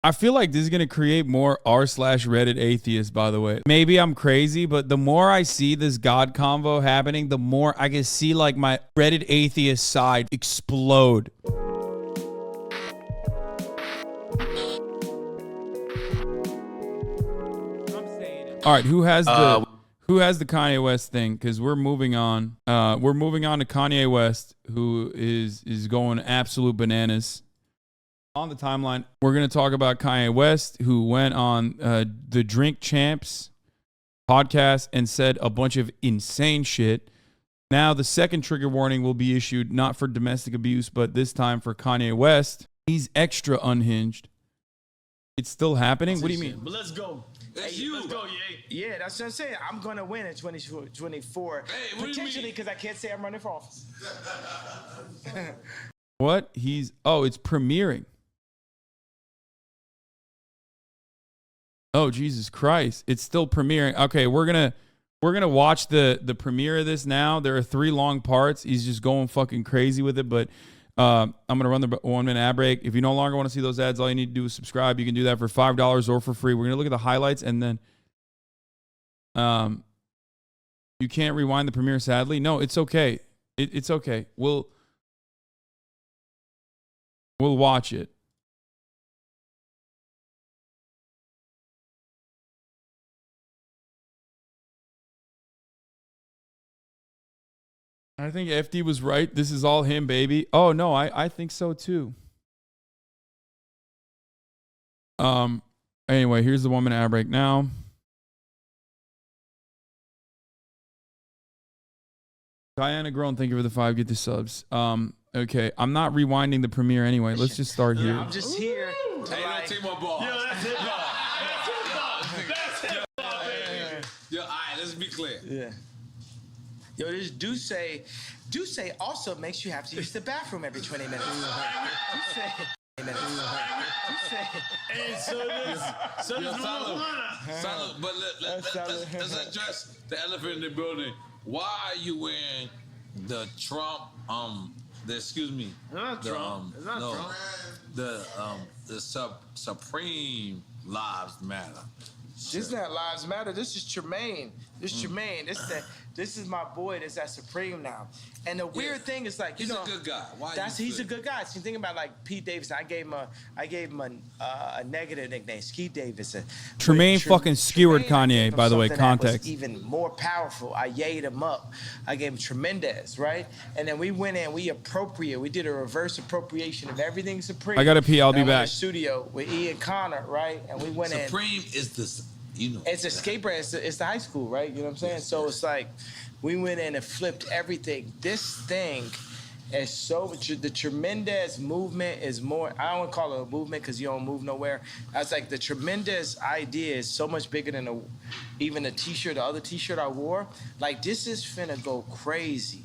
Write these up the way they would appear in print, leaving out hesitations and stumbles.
I feel like this is going to create more r/Reddit atheists, by the way. Maybe I'm crazy, but the more I see this God convo happening, the more I can see like my Reddit atheist side explode. All right, who has the Kanye West thing? Because we're moving on. We're moving on to Kanye West, who is going absolute bananas. On the timeline, we're going to talk about Kanye West, who went on the Drink Champs podcast and said a bunch of insane shit. Now, the second trigger warning will be issued not for domestic abuse, but this time for Kanye West. He's extra unhinged. It's still happening? What do you mean? But let's go. That's you. Let's go, yeah, that's what I'm saying. I'm going to win in 2024. Hey, potentially, because I can't say I'm running for office. What? It's premiering. Oh, Jesus Christ. It's still premiering. Okay, we're gonna watch the premiere of this now. There are 3 long parts. He's just going fucking crazy with it, but I'm going to run the 1-minute ad break. If you no longer want to see those ads, all you need to do is subscribe. You can do that for $5 or for free. We're going to look at the highlights, and then you can't rewind the premiere, sadly. No, it's okay. It's okay. We'll watch it. I think FD was right. This is all him, baby. Oh, no, I think so, too. Anyway, here's the 1-minute ad break now. Diana Grown, thank you for the 5. Get the subs. Okay, I'm not rewinding the premiere anyway. Let's just start here. I'm just here. Hey, don't take my ball. Yo, that's hip hop. That's hip hop, baby. Yo, all right, let's be clear. Yeah. Yo, this Duce also makes you have to use the bathroom every 20 minutes. Hey, so does Salud, but let's address the elephant in the building. Why are you wearing the Trump, excuse me. Not Trump. It's not Trump. The Supreme Lives Matter. This is not Lives Matter. This is Tremaine. Tremaine. This is my boy that's at Supreme now. And the weird thing is, like, he's a good guy. He's a good guy. So you think about, like, Pete Davidson. I gave him a negative nickname, Ski Davidson. Tremaine fucking skewered Kanye, by the way. Context. Even more powerful. I yayed him up. I gave him Tremendous, right? And then we went in. We did a reverse appropriation of everything Supreme. I gotta pee. I'll be back. In the studio with Ian Connor, right? And we went in. Supreme is this. It's a skateboard. It's the high school, right? You know what I'm saying? So it's like we went in and flipped everything. This thing is the Tremendous movement is more. I don't want to call it a movement because you don't move nowhere. I was like, the Tremendous idea is so much bigger than even the T-shirt, the other T-shirt I wore. Like, this is finna go crazy.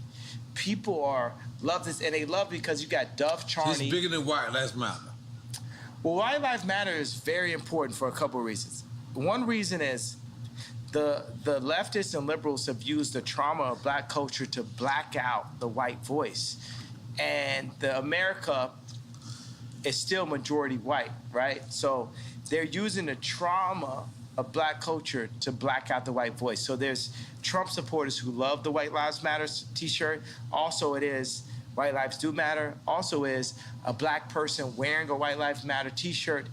People love this, and they love it because you got Duff Charney. It's bigger than White Lives Matter. Well, White Lives Matter is very important for a couple of reasons. One reason is the leftists and liberals have used the trauma of black culture to black out the white voice. And America is still majority white, right? So they're using the trauma of black culture to black out the white voice. So there's Trump supporters who love the White Lives Matter t-shirt. Also, it is White Lives Do Matter. Also is a black person wearing a White Lives Matter t-shirt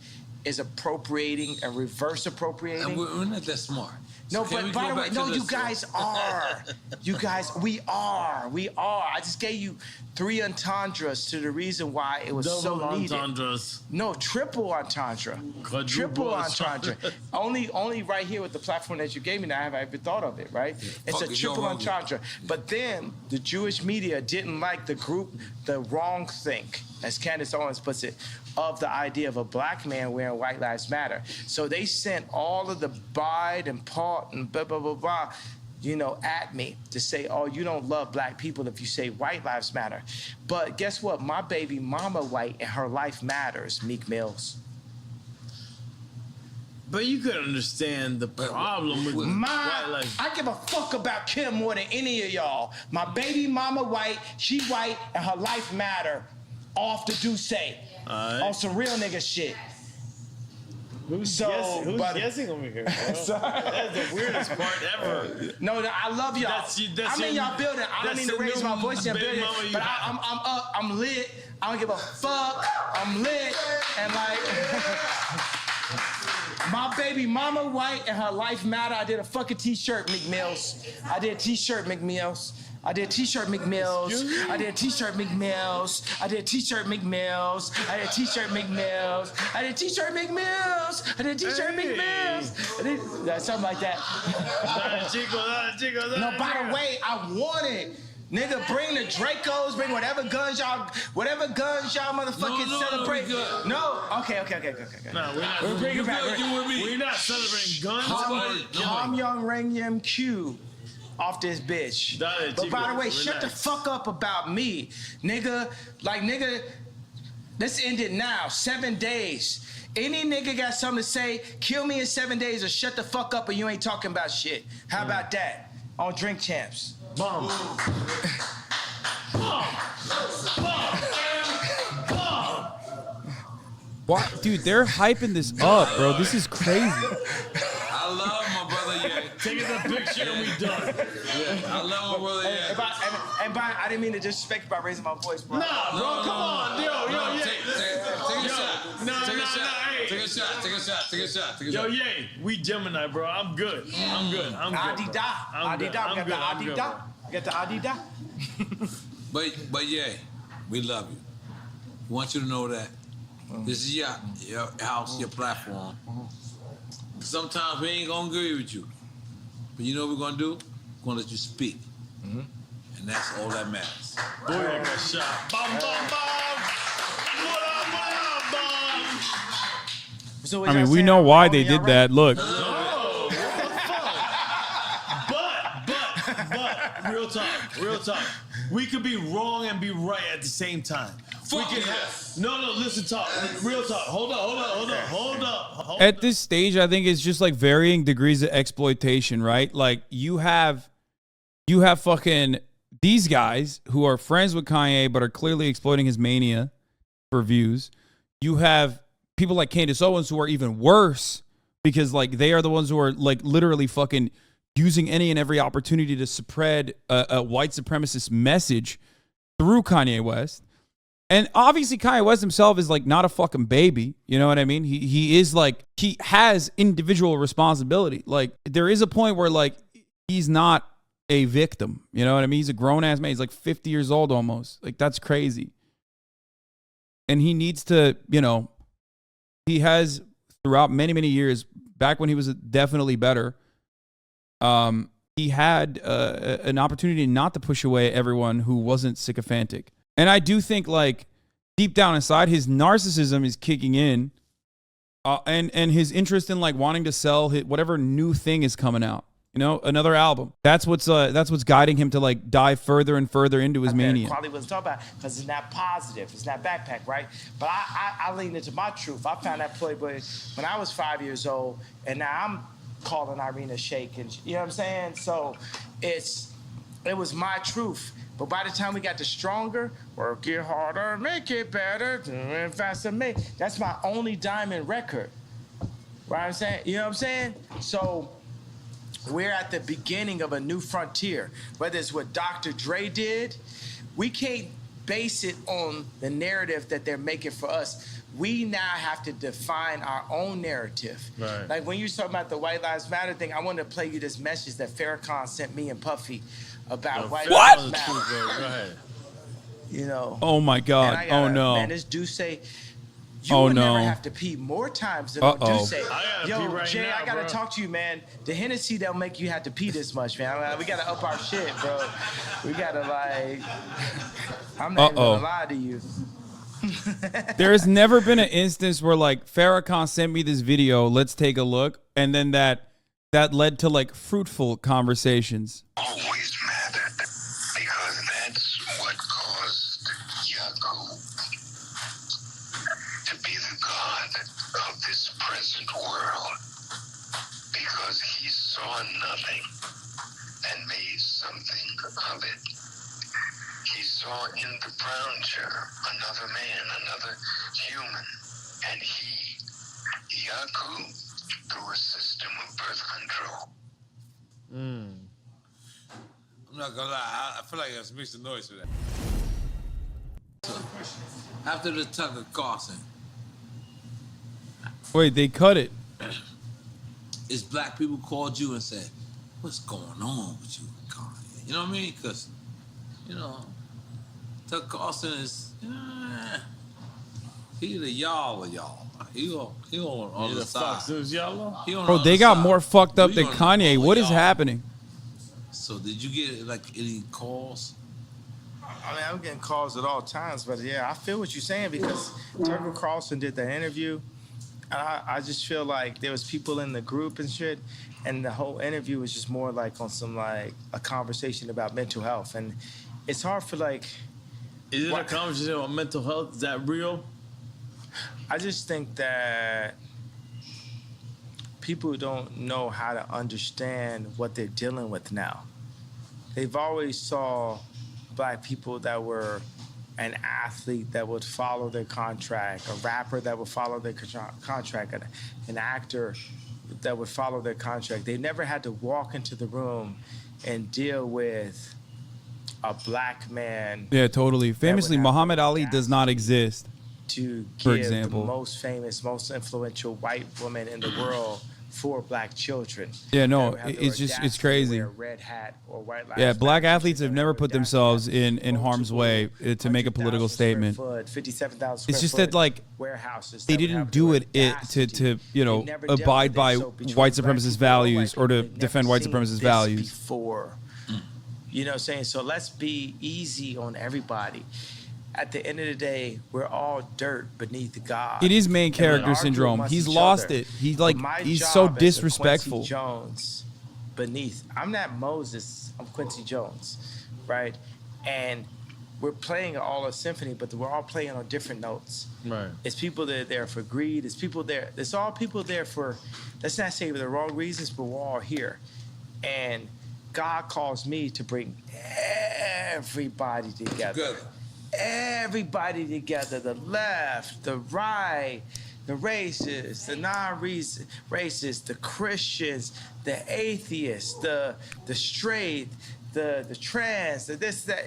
is appropriating and reverse appropriating. And we're not that smart. No, so but by the way, no, you guys are. You guys, we are. I just gave you 3 entendres to the reason why it was so needed. Entendres. No, triple entendre. Triple entendre. only right here with the platform that you gave me now have I ever thought of it, right? It's a triple entendre. But then the Jewish media didn't like the wrong think, as Candace Owens puts it, of the idea of a black man wearing White Lives Matter. So they sent all of the Bide and Paul and blah, blah, blah, blah, at me to say, oh, you don't love black people if you say White Lives Matter. But guess what? My baby mama white and her life matters, Meek Mills. But you could understand the problem with white life. I give a fuck about Kim more than any of y'all. My baby mama white, she white, and her life matter. Off the Duce. Right. On some real nigga shit. Who's guessing over here, bro? That's the weirdest part ever. No, I love y'all. I'm in y'all building. I don't mean to raise my voice in building, but I'm up. I'm lit. I don't give a fuck. I'm lit. And like, my baby mama white and her life matter. I did a fucking t-shirt, McMills. I did t-shirt, McMills. I did t-shirt McMills. I did t-shirt McMills. I did t-shirt McMills. I did t-shirt McMills. I did t-shirt McMills. I did t-shirt McMills. Something like that. No, by the way, I want it. Nigga, bring the Dracos, bring whatever guns y'all motherfucking celebrate. No, okay. No, we're not celebrating guns. Tom Young Ring Yim Q off this bitch. But by the way, shut the fuck up about me. Nigga, let's end it now. 7 days. Any nigga got something to say, kill me in 7 days or shut the fuck up or you ain't talking about shit. How about that? On Drink Champs. Bomb. What, dude? They're hyping this up, bro. This is crazy. I love my brother. Yeah. Taking the picture and we done. I love my brother. Yeah. And Brian, I didn't mean to disrespect you by raising my voice, bro. Nah, bro, come on, yo. Take a shot. Yo, Ye, we Gemini, bro. I'm good. Adida. We got the Adida. But yeah, we love you. We want you to know that this is your house, your platform. Sometimes we ain't gonna agree with you, but you know what we're gonna do? We're gonna let you speak, and that's all that matters. Boy, I got shot. Bum, bum, bum. What up, bum? So I mean, we know why they did that. Look. Oh, what the fuck? But, real talk. We could be wrong and be right at the same time. Listen, talk. Real talk. Hold up. At this stage, I think it's just like varying degrees of exploitation, right? Like you have fucking these guys who are friends with Kanye but are clearly exploiting his mania for views. You have people like Candace Owens who are even worse because like they are the ones who are like literally fucking using any and every opportunity to spread a white supremacist message through Kanye West. And obviously Kanye West himself is like not a fucking baby. You know what I mean? He is like, he has individual responsibility. Like there is a point where like he's not a victim. You know what I mean? He's a grown ass man. He's like 50 years old almost. Like that's crazy. And he needs to, he has throughout many, many years, back when he was definitely better, he had an opportunity not to push away everyone who wasn't sycophantic. And I do think, like, deep down inside, his narcissism is kicking in, and his interest in like wanting to sell whatever new thing is coming out. Another album. That's what's guiding him to like dive further and further into his mania. Probably wasn't talking about because it's not positive. It's not backpack, right? But I lean into my truth. I found that Playboy when I was 5 years old, and now I'm calling Irina Shayk, and you know what I'm saying? So it was my truth. But by the time we got to Stronger, work it harder, make it better, do it faster, that's my only diamond record. Right? I'm saying, you know what I'm saying? So we're at the beginning of a new frontier. Whether it's what Dr. Dre did, we can't base it on the narrative that they're making for us. We now have to define our own narrative. Right. Like when you talk about the White Lives Matter thing, I wanted to play you this message that Farrakhan sent me and Puffy about White Lives Matter. Go ahead. Oh my God. Oh no. Man, this dude say, you will never have to pee more times than do say. Jay, I gotta talk to you, man. The Hennessy don't make you have to pee this much, man. We gotta up our shit, bro. We gotta I'm not even gonna lie to you. There has never been an instance where like Farrakhan sent me this video, let's take a look, and then that led to like fruitful conversations. Always mattered because that's what caused Yaakov to be the god of this present world, because he saw nothing and made something of it. He saw in the brown cherub another man, another human, and he Yaku through a system of birth control. I'm not gonna lie, I feel like it's mixed noise for that. So, after the Tucker Carlson, Wait, they cut it. is black people called you and said, "What's going on with you, Kanye?" You know what I mean? Because, you know, Tucker Carlson is, he the y'all of y'all. He on the side. He on Bro, the they other got side. more fucked up We than on Kanye. all What is y'all. happening? So did you get like any calls? I mean, I'm getting calls at all times, but yeah, I feel what you're saying because Tucker Carlson did that interview. And I just feel like there was people in the group and shit, and the whole interview was just more like on some like a conversation about mental health, and it's hard for like. Is it a What? conversation about mental health? Is that real? I just think that people don't know how to understand what they're dealing with now. They've always saw black people that were an athlete that would follow their contract, a rapper that would follow their contract, an actor that would follow their contract. They never had to walk into the room and deal with a black man Yeah, totally. Famously, have Muhammad the Ali does not exist. to For give example. the most famous, most influential white woman in the world for black children. Yeah, no, They would have the it's just, audacity it's to crazy. wear a red hat or white lives Yeah, black matter athletes t-shirt. have They never would put have the themselves audacity in harm's way to make a political 100,000 square statement. foot, 57,000 It's square just that, foot like, warehouses they that would didn't have do the it to audacity. you know, They never dealt abide with it. by So between white black supremacist people or white values or people, to they've never defend white seen supremacist this values. before. You know what I'm saying? So let's be easy on everybody. At the end of the day, we're all dirt beneath God. It is main And we character argue syndrome. amongst He's each lost other. it. He's But like, my he's job so as a disrespectful. Quincy Jones beneath. I'm not Moses. I'm Quincy Jones, right? And we're playing all a symphony, but we're all playing on different notes. Right. It's people that are there for greed. It's people there. It's all people there for, let's not say for the wrong reasons, but we're all here. And God calls me to bring everybody together. Good. Everybody together, the left, the right, the racists, the non-racists, the Christians, the atheists, the straight, the trans, the this, that,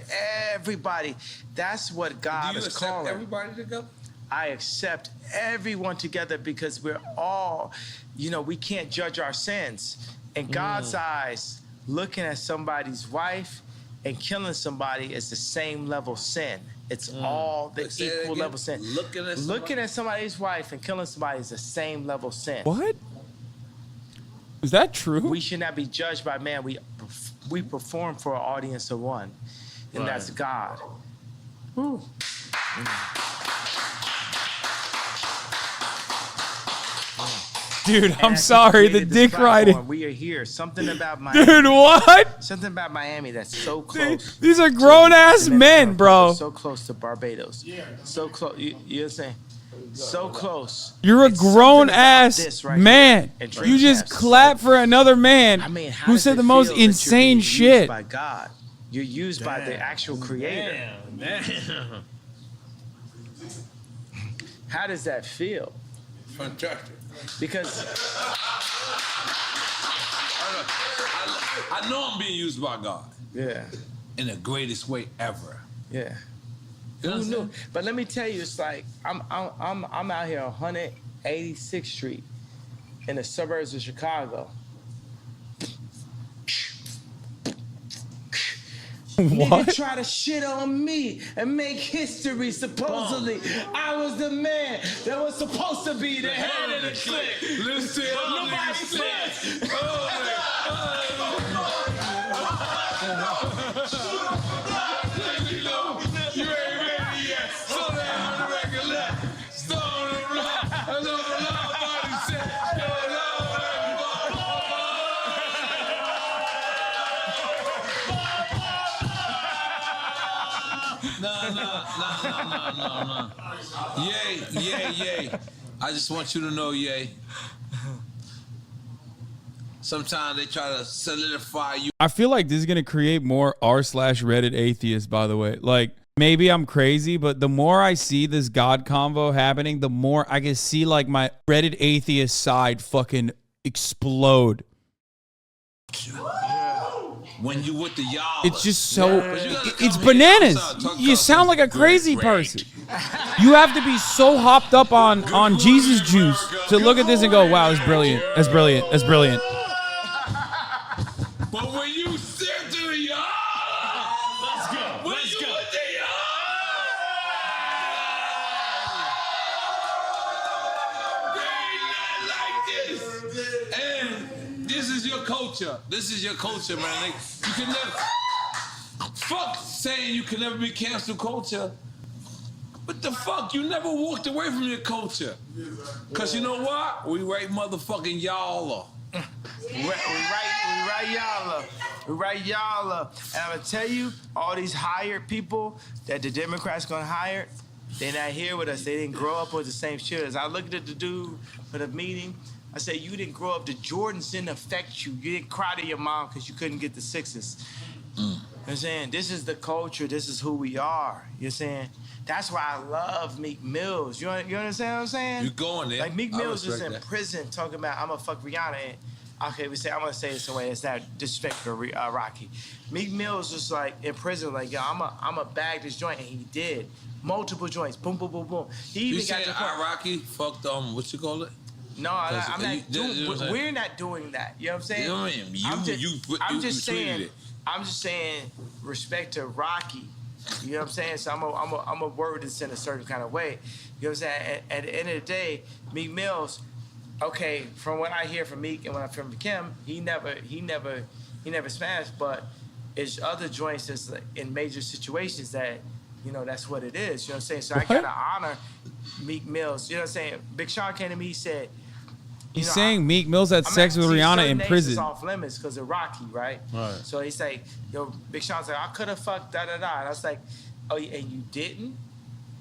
everybody. That's what God Do you is accept calling. everybody to go? I accept everyone together because we're all, you know, we can't judge our sins. In God's eyes, looking at somebody's wife and killing somebody is the same level sin. It's all the Say that equal again. level sin. Looking at somebody's wife and killing somebody is the same level sin. What? Is that true? We should not be judged by man. We perform for an audience of one, and Right. that's God. Dude, And I'm as he sorry, the created this dick platform, riding. We are here. Something about Miami. Dude, what? Something about Miami that's so close. These are grown ass men, bro. So close to Barbados. So close. You know what I'm saying? So close. You're a It's something grown about ass this right man. here. And You just Dreamcast. clap for another man I mean, how who does said it the most feel that you're insane being shit. used by God. You're used by the actual creator. Damn. How does that feel? Fantastic. Because I know I'm being used by God yeah, in the greatest way ever. yeah. You know what I'm Who knew? saying? But let me tell you, it's like I'm out here on 186th Street in the suburbs of Chicago. Nigga What? try to shit on me and make history. Supposedly, I was the man that was supposed to be the head of the clique. Listen, Nobody said. You ain't ready yet. So down on the record left. Stone and rock. I know a lot of body said. Yo, no. Yay. I just want you to know, yay. Sometimes they try to solidify you. I feel like this is gonna create more r/Reddit atheists. By the way, like maybe I'm crazy, but the more I see this God convo happening, the more I can see like my Reddit atheist side fucking explode. When you with the y'all, it's just so it's bananas. You sound like a crazy person. You have to be so hopped up on Jesus juice to look at this and go, wow, it's brilliant. That's brilliant. That's brilliant. But when you sit to the y'all, Let's go. Let's go. with the y'all, they ain't nothing like this. And this is your culture. This is your culture, man. Like, you can never fuck saying you can never be cancel culture. What the fuck? You never walked away from your culture. Cause you know what? We right motherfucking y'all. We right y'all. And I'm gonna tell you, all these hired people that the Democrats gonna hire, they're not here with us. They didn't grow up with the same shit. As I looked at the dude for the meeting, I said, you didn't grow up. The Jordans didn't affect you. You didn't cry to your mom because you couldn't get the sixes. You know what I'm saying? This is the culture. This is who we are. You know what I'm saying? That's why I love Meek Mills. You understand what I'm saying? You going there. Like Meek Mills is in prison talking about, I'm gonna fuck Rihanna. And, okay, I'm gonna say this in a way that's not disrespectful to Rocky. Meek Mills was like in prison, like, yo, I'm a bag this joint, and he did. Multiple joints, boom, boom, boom, boom. He even you got saying the point. Rocky fucked what you call it? No, I'm not doing. We're not doing that. You know what I'm saying? You know what I mean? I'm just saying respect to Rocky. You know what I'm saying? So I'm a word this in a certain kind of way. You know what I'm saying? At the end of the day, Meek Mills, okay, from what I hear from Meek and when I hear from Kim, he never smashed, but it's other joints that's like in major situations that, you know, that's what it is. You know what I'm saying? So I gotta honor Meek Mills. You know what I'm saying? Big Sean came to me, he said, He's saying Meek Mills had sex with Rihanna in prison. It's off limits because of Rocky, right? Right. So he's like, yo, Big Sean's like, I could have fucked da-da-da. And I was like, oh, and you didn't?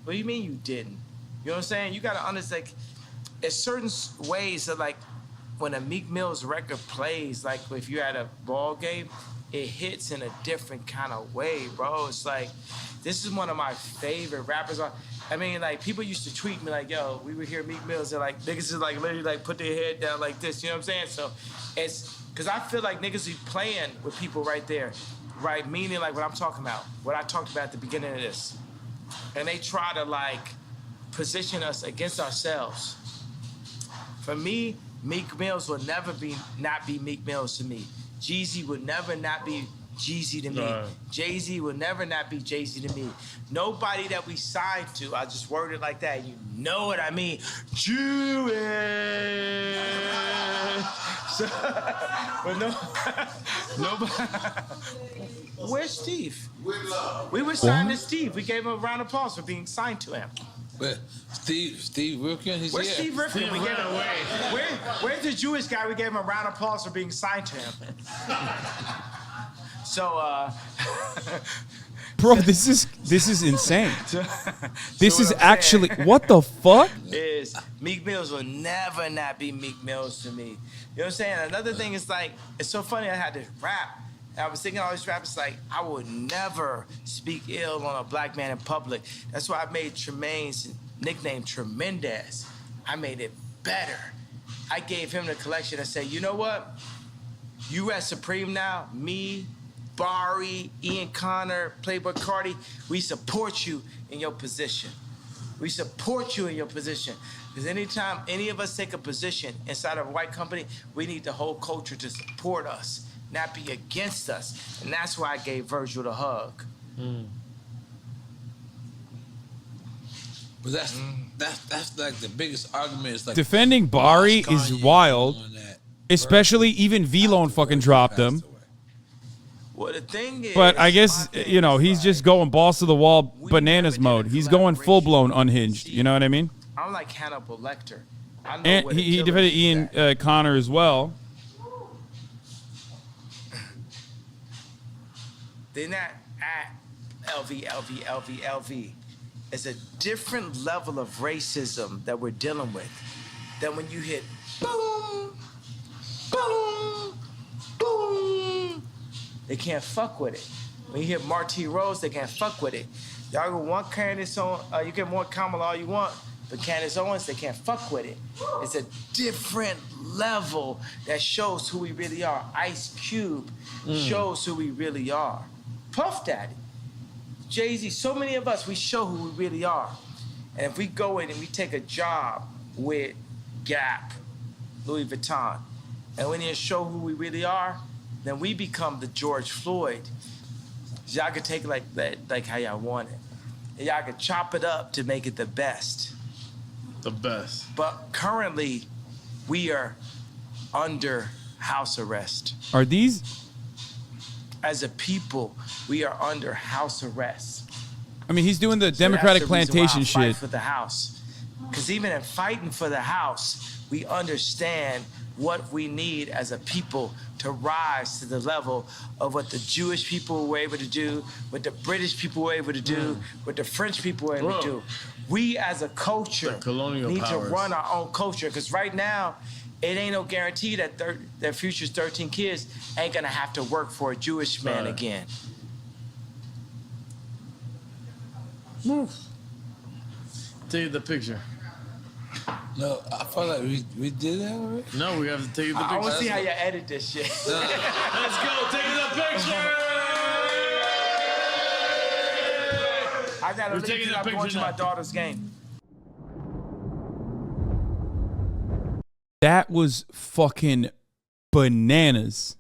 What do you mean you didn't? You know what I'm saying? You got to understand, like, there's certain ways that, like, when a Meek Mills record plays, like, if you're at a ball game, it hits in a different kind of way, bro. It's like, this is one of my favorite rappers. I mean, like, people used to tweet me like, yo, we would hear Meek Mills, and like, niggas is like, literally, like, put their head down like this, you know what I'm saying? So it's, because I feel like niggas be playing with people right there, right? Meaning, like, what I'm talking about, what I talked about at the beginning of this. And they try to, like, position us against ourselves. For me, Meek Mills will never not be Meek Mills to me. Jeezy would never not be Jeezy to me. Right. Jay-Z will never not be Jay-Z to me. Nobody that we signed to, I just worded like that, you know what I mean. Jewish. So, but nobody. Where's Steve? We were signed to Steve. We gave him a round of applause for being signed to him. But Steve Rifkin, he's Where's here. Steve Rifkin? We gave him, where's the Jewish guy? We gave him a round of applause for being signed to him. So, bro, this is insane. This is actually what the fuck? Is Meek Mills will never not be Meek Mills to me. You know what I'm saying? Another thing is like, it's so funny I had to rap. I was thinking all these rappers like, I would never speak ill on a black man in public. That's why I made Tremaine's nickname Tremendous. I made it better. I gave him the collection and said, you know what? You at Supreme now, me, Barry, Ian Connor, Playboy Cardi, we support you in your position. We support you in your position. Because anytime any of us take a position inside of a white company, we need the whole culture to support us, not be against us. And that's why I gave Virgil the hug. But that's like the biggest argument. Is like defending Barry is wild, especially even V-Lone fucking dropped him. Well, the thing is, but I guess, you know, he's just going balls to the wall bananas mode. He's going full blown unhinged. You know what I mean? I'm like Hannibal Lecter. I know and he defended Ian Connor as well. They're not at LV. It's a different level of racism that we're dealing with than when you hit boom, boom, boom. They can't fuck with it. When you hit Marty Rose, they can't fuck with it. Y'all can want Candace Owens, you can want Kamala all you want, but Candace Owens, they can't fuck with it. It's a different level that shows who we really are. Ice Cube shows who we really are. Puff Daddy, Jay-Z, so many of us, we show who we really are. And if we go in and we take a job with Gap, Louis Vuitton, and we need to show who we really are, then we become the George Floyd. Y'all can take it like that, like how y'all want it. And y'all can chop it up to make it the best. The best. But currently, we are under house arrest. Are these? As a people, we are under house arrest. I mean, he's doing the Democratic So that's the reason why plantation I fight shit. for the house. Because even in fighting for the house, we understand what we need as a people to rise to the level of what the Jewish people were able to do, what the British people were able to do, what the French people were able to do. We as a culture need to run our own culture, because right now, it ain't no guarantee that their future's 13 kids ain't gonna have to work for a Jewish man again. Take the picture. No, I felt like we did that already. No, we have to take the picture. I want to see how you edit this shit. Let's go, take the picture. I gotta leave because I'm going to my daughter's game. That was fucking bananas.